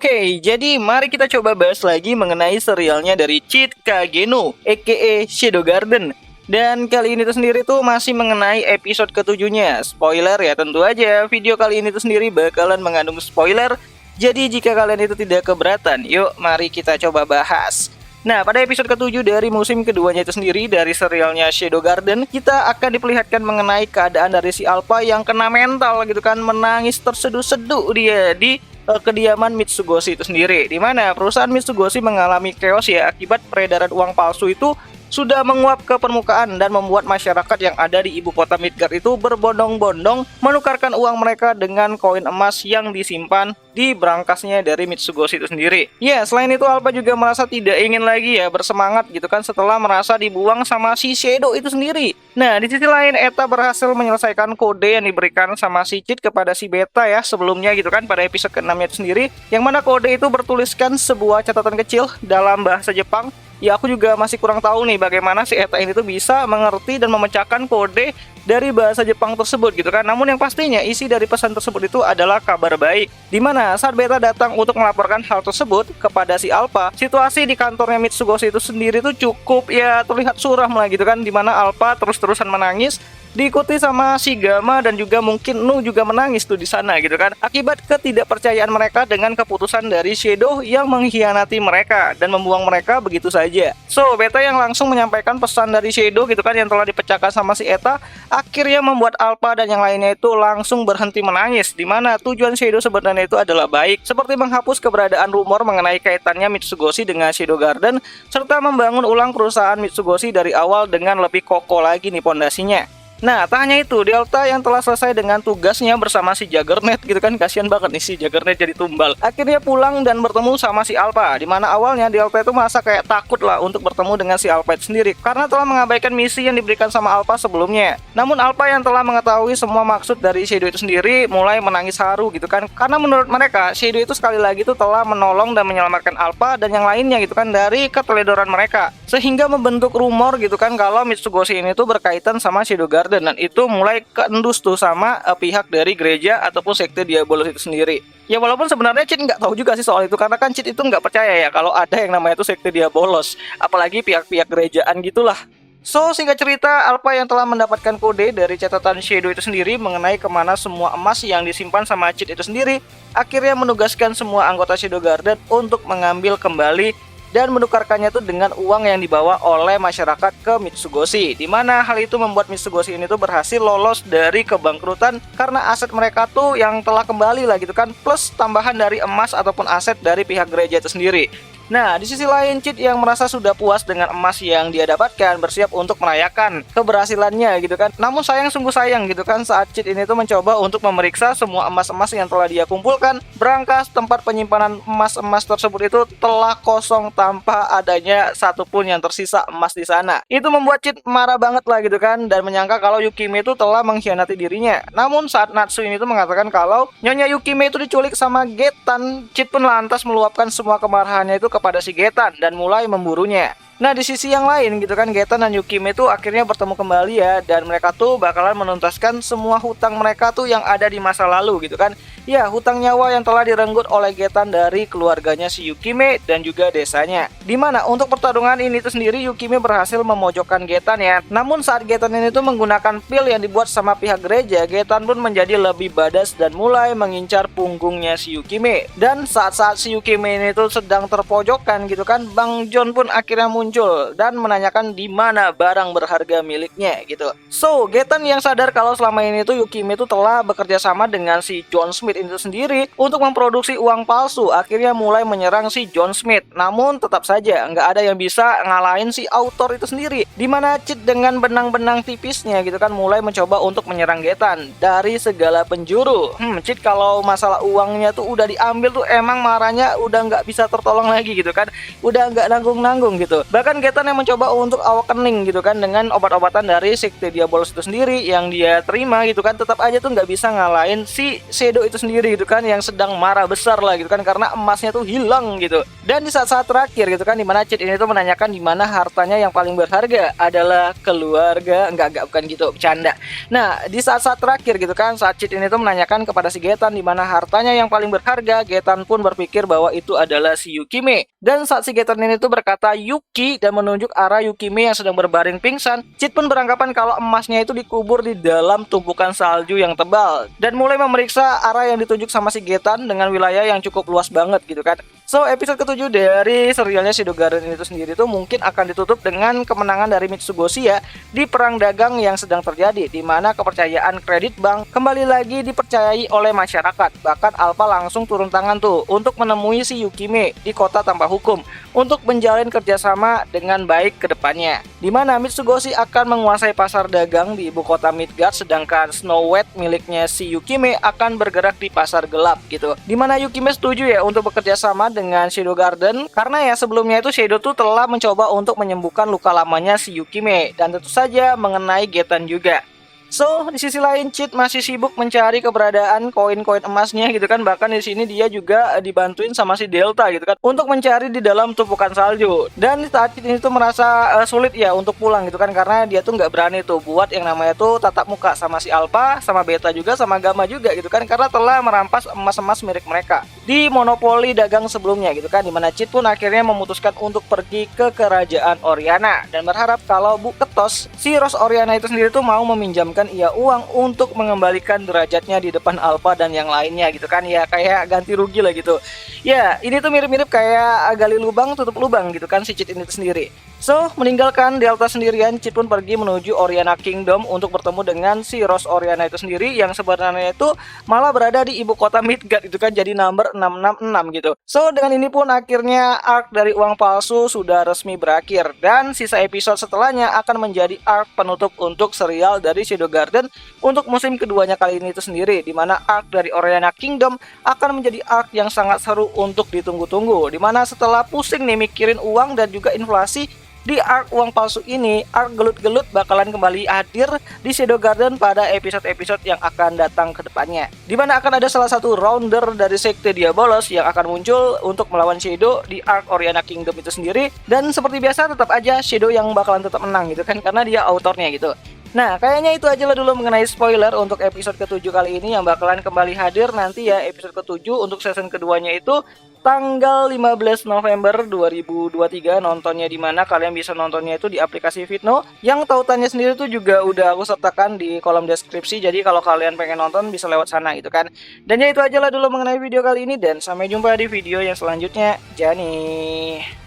Oke, jadi mari kita coba bahas lagi mengenai serialnya dari Cheat Kageno, aka Shadow Garden. Dan kali ini tuh sendiri tuh masih mengenai episode ketujuhnya. Spoiler ya, tentu aja video kali ini tuh sendiri bakalan mengandung spoiler. Jadi jika kalian itu tidak keberatan, yuk mari kita coba bahas. Nah, pada episode ketujuh dari musim keduanya itu sendiri dari serialnya Shadow Garden, kita akan diperlihatkan mengenai keadaan dari si Alpha yang kena mental gitu kan, menangis terseduh-seduh dia di kediaman Mitsugoshi itu sendiri, di mana perusahaan Mitsugoshi mengalami chaos ya akibat peredaran uang palsu itu sudah menguap ke permukaan dan membuat masyarakat yang ada di ibu kota Midgard itu berbondong-bondong menukarkan uang mereka dengan koin emas yang disimpan di brankasnya dari Mitsugoshi itu sendiri. Ya, selain itu Alpha juga merasa tidak ingin lagi ya bersemangat gitu kan setelah merasa dibuang sama si Shadow itu sendiri. Nah, di sisi lain Eta berhasil menyelesaikan kode yang diberikan sama si Cheat kepada si Beta ya sebelumnya gitu kan pada episode ke-6 itu sendiri, yang mana kode itu bertuliskan sebuah catatan kecil dalam bahasa Jepang. Ya, aku juga masih kurang tahu nih bagaimana si Eta ini tuh bisa mengerti dan memecahkan kode dari bahasa Jepang tersebut gitu kan. Namun yang pastinya isi dari pesan tersebut itu adalah kabar baik. Dimana saat Beta datang untuk melaporkan hal tersebut kepada si Alpha, situasi di kantornya Mitsugoshi itu sendiri tuh cukup ya terlihat suram lah gitu kan. Dimana Alpha terus-terusan menangis, diikuti sama si Gamma dan juga mungkin Nu juga menangis tuh di sana gitu kan, akibat ketidakpercayaan mereka dengan keputusan dari Shadow yang mengkhianati mereka dan membuang mereka begitu saja. So, Beta yang langsung menyampaikan pesan dari Shadow gitu kan yang telah dipecahkan sama si Eta, akhirnya membuat Alpha dan yang lainnya itu langsung berhenti menangis, dimana tujuan Shadow sebenarnya itu adalah baik, seperti menghapus keberadaan rumor mengenai kaitannya Mitsugoshi dengan Shadow Garden, serta membangun ulang perusahaan Mitsugoshi dari awal dengan lebih kokoh lagi nih pondasinya. Nah, tak hanya itu, Delta yang telah selesai dengan tugasnya bersama si Juggernaut gitu kan, kasihan banget nih si Juggernaut jadi tumbal, akhirnya pulang dan bertemu sama si Alpha, dimana awalnya Delta itu merasa kayak takut lah untuk bertemu dengan si Alpha itu sendiri karena telah mengabaikan misi yang diberikan sama Alpha sebelumnya. Namun Alpha yang telah mengetahui semua maksud dari Shadow itu sendiri mulai menangis haru gitu kan, karena menurut mereka Shadow itu sekali lagi tuh telah menolong dan menyelamatkan Alpha dan yang lainnya gitu kan dari keteledoran mereka, sehingga membentuk rumor gitu kan kalau Mitsugoshi ini tuh berkaitan sama Shadow Garden. Dan itu mulai keendus tuh sama pihak dari gereja ataupun sekte Diabolos itu sendiri. Ya walaupun sebenarnya Cheat nggak tahu juga sih soal itu, karena kan Cheat itu nggak percaya ya kalau ada yang namanya itu sekte Diabolos, apalagi pihak-pihak gerejaan gitulah. So, singkat cerita, Alpha yang telah mendapatkan kode dari catatan Shadow itu sendiri mengenai kemana semua emas yang disimpan sama Cheat itu sendiri, akhirnya menugaskan semua anggota Shadow Garden untuk mengambil kembali dan menukarkannya tuh dengan uang yang dibawa oleh masyarakat ke Mitsugoshi, dimana hal itu membuat Mitsugoshi ini tuh berhasil lolos dari kebangkrutan karena aset mereka tuh yang telah kembali lah gitu kan, plus tambahan dari emas ataupun aset dari pihak gereja itu sendiri. Nah, di sisi lain Cheat yang merasa sudah puas dengan emas yang dia dapatkan, bersiap untuk merayakan keberhasilannya gitu kan. Namun sungguh sayang gitu kan saat Cheat ini tuh mencoba untuk memeriksa semua emas-emas yang telah dia kumpulkan, brankas tempat penyimpanan emas-emas tersebut itu telah kosong tanpa adanya satupun yang tersisa emas di sana. Itu membuat Cheat marah banget lah gitu kan, dan menyangka kalau Yukime itu telah mengkhianati dirinya. Namun saat Natsu ini tuh mengatakan kalau Nyonya Yukime itu diculik sama Getan, Cheat pun lantas meluapkan semua kemarahannya itu kepada si Getan dan mulai memburunya. Nah, di sisi yang lain gitu kan, Getan dan Yukime tuh akhirnya bertemu kembali ya, dan mereka tuh bakalan menuntaskan semua hutang mereka tuh yang ada di masa lalu gitu kan. Ya, hutang nyawa yang telah direnggut oleh Getan dari keluarganya si Yukime dan juga desanya. Dimana untuk pertarungan ini tuh sendiri Yukime berhasil memojokkan Getan ya. Namun saat Getan ini tuh menggunakan pil yang dibuat sama pihak gereja, Getan pun menjadi lebih badas dan mulai mengincar punggungnya si Yukime. Dan saat-saat si Yukime ini tuh sedang terpojokkan gitu kan, Bang John pun akhirnya muncul dan menanyakan di mana barang berharga miliknya gitu. So, Getan yang sadar kalau selama ini tuh Yukime tuh telah bekerja sama dengan si John Smith itu sendiri untuk memproduksi uang palsu, akhirnya mulai menyerang si John Smith. Namun tetap saja nggak ada yang bisa ngalahin si author itu sendiri, dimana Cheat dengan benang-benang tipisnya gitu kan mulai mencoba untuk menyerang Getan dari segala penjuru. Cheat kalau masalah uangnya tuh udah diambil tuh emang marahnya udah nggak bisa tertolong lagi gitu kan, udah nggak nanggung-nanggung gitu. Bahkan Getan yang mencoba untuk awakening gitu kan dengan obat-obatan dari sekte Diabolos itu sendiri yang dia terima gitu kan, tetap aja tuh nggak bisa ngalahin si Shadow itu sendiri gitu kan, yang sedang marah besar lah gitu kan karena emasnya tuh hilang gitu. Dan di saat-saat terakhir gitu kan, dimana Cid ini tuh menanyakan di mana hartanya yang paling berharga adalah keluarga. Enggak bukan gitu, bercanda. Nah, di saat-saat terakhir gitu kan, saat Cid ini tuh menanyakan kepada si Getan di mana hartanya yang paling berharga, Getan pun berpikir bahwa itu adalah si Yukime. Dan saat si Getan ini tuh berkata Yuki dan menunjuk arah Yukime yang sedang berbaring pingsan, Cid pun beranggapan kalau emasnya itu dikubur di dalam tumpukan salju yang tebal dan mulai memeriksa arah yang ditunjuk sama si Getan dengan wilayah yang cukup luas banget gitu kan. So, episode ke-7 dari serialnya Shadow Garden ini sendiri tuh mungkin akan ditutup dengan kemenangan dari Mitsugoshi ya di perang dagang yang sedang terjadi, di mana kepercayaan kredit bank kembali lagi dipercayai oleh masyarakat. Bahkan Alpha langsung turun tangan tuh untuk menemui si Yukime di kota tanpa hukum untuk menjalin kerjasama dengan baik ke depannya, di mana Mitsugoshi akan menguasai pasar dagang di ibu kota Midgard, sedangkan Snow White miliknya si Yukime akan bergerak di pasar gelap gitu. Di mana Yukime setuju ya untuk bekerja sama dengan Shadow Garden karena ya sebelumnya itu Shadow tuh telah mencoba untuk menyembuhkan luka lamanya si Yukime dan tentu saja mengenai Getan juga. So, di sisi lain Cid masih sibuk mencari keberadaan koin-koin emasnya gitu kan. Bahkan di sini dia juga dibantuin sama si Delta gitu kan untuk mencari di dalam tumpukan salju. Dan saat Cid ini tuh merasa sulit ya untuk pulang gitu kan karena dia tuh nggak berani tuh buat yang namanya tuh tatap muka sama si Alpha, sama Beta juga, sama Gamma juga gitu kan karena telah merampas emas-emas milik mereka di monopoli dagang sebelumnya gitu kan. Dimana Cid pun akhirnya memutuskan untuk pergi ke kerajaan Oriana dan berharap kalau Bu Ketos, si Rose Oriana itu sendiri tuh mau meminjamkan ia uang untuk mengembalikan derajatnya di depan Alpha dan yang lainnya gitu kan, ya kayak ganti rugi lah gitu. Ya, ini tuh mirip-mirip kayak gali lubang tutup lubang gitu kan si Cid ini tuh sendiri. So, meninggalkan Delta sendirian, Cid pun pergi menuju Oriana Kingdom untuk bertemu dengan si Rose Oriana itu sendiri yang sebenarnya itu malah berada di ibu kota Midgard itu kan, jadi nomor 666 gitu. So, dengan ini pun akhirnya arc dari uang palsu sudah resmi berakhir dan sisa episode setelahnya akan menjadi arc penutup untuk serial dari Shadow Garden untuk musim keduanya kali ini itu sendiri, di mana arc dari Oriana Kingdom akan menjadi arc yang sangat seru untuk ditunggu-tunggu, di mana setelah pusing nih mikirin uang dan juga inflasi, di arc uang palsu ini, arc gelut-gelut bakalan kembali hadir di Shadow Garden pada episode-episode yang akan datang ke depannya, di mana akan ada salah satu rounder dari Sekte Diabolos yang akan muncul untuk melawan Shadow di arc Oriana Kingdom itu sendiri. Dan seperti biasa tetap aja Shadow yang bakalan tetap menang gitu kan karena dia autornya gitu. Nah, kayaknya itu aja lah dulu mengenai spoiler untuk episode ke-7 kali ini yang bakalan kembali hadir nanti ya, episode ke-7 untuk season keduanya itu tanggal 15 November 2023 nontonnya, di mana kalian bisa nontonnya itu di aplikasi Fitno yang tautannya sendiri tuh juga udah aku sertakan di kolom deskripsi, jadi kalau kalian pengen nonton bisa lewat sana gitu kan. Dan ya itu aja lah dulu mengenai video kali ini dan sampai jumpa di video yang selanjutnya. Jani.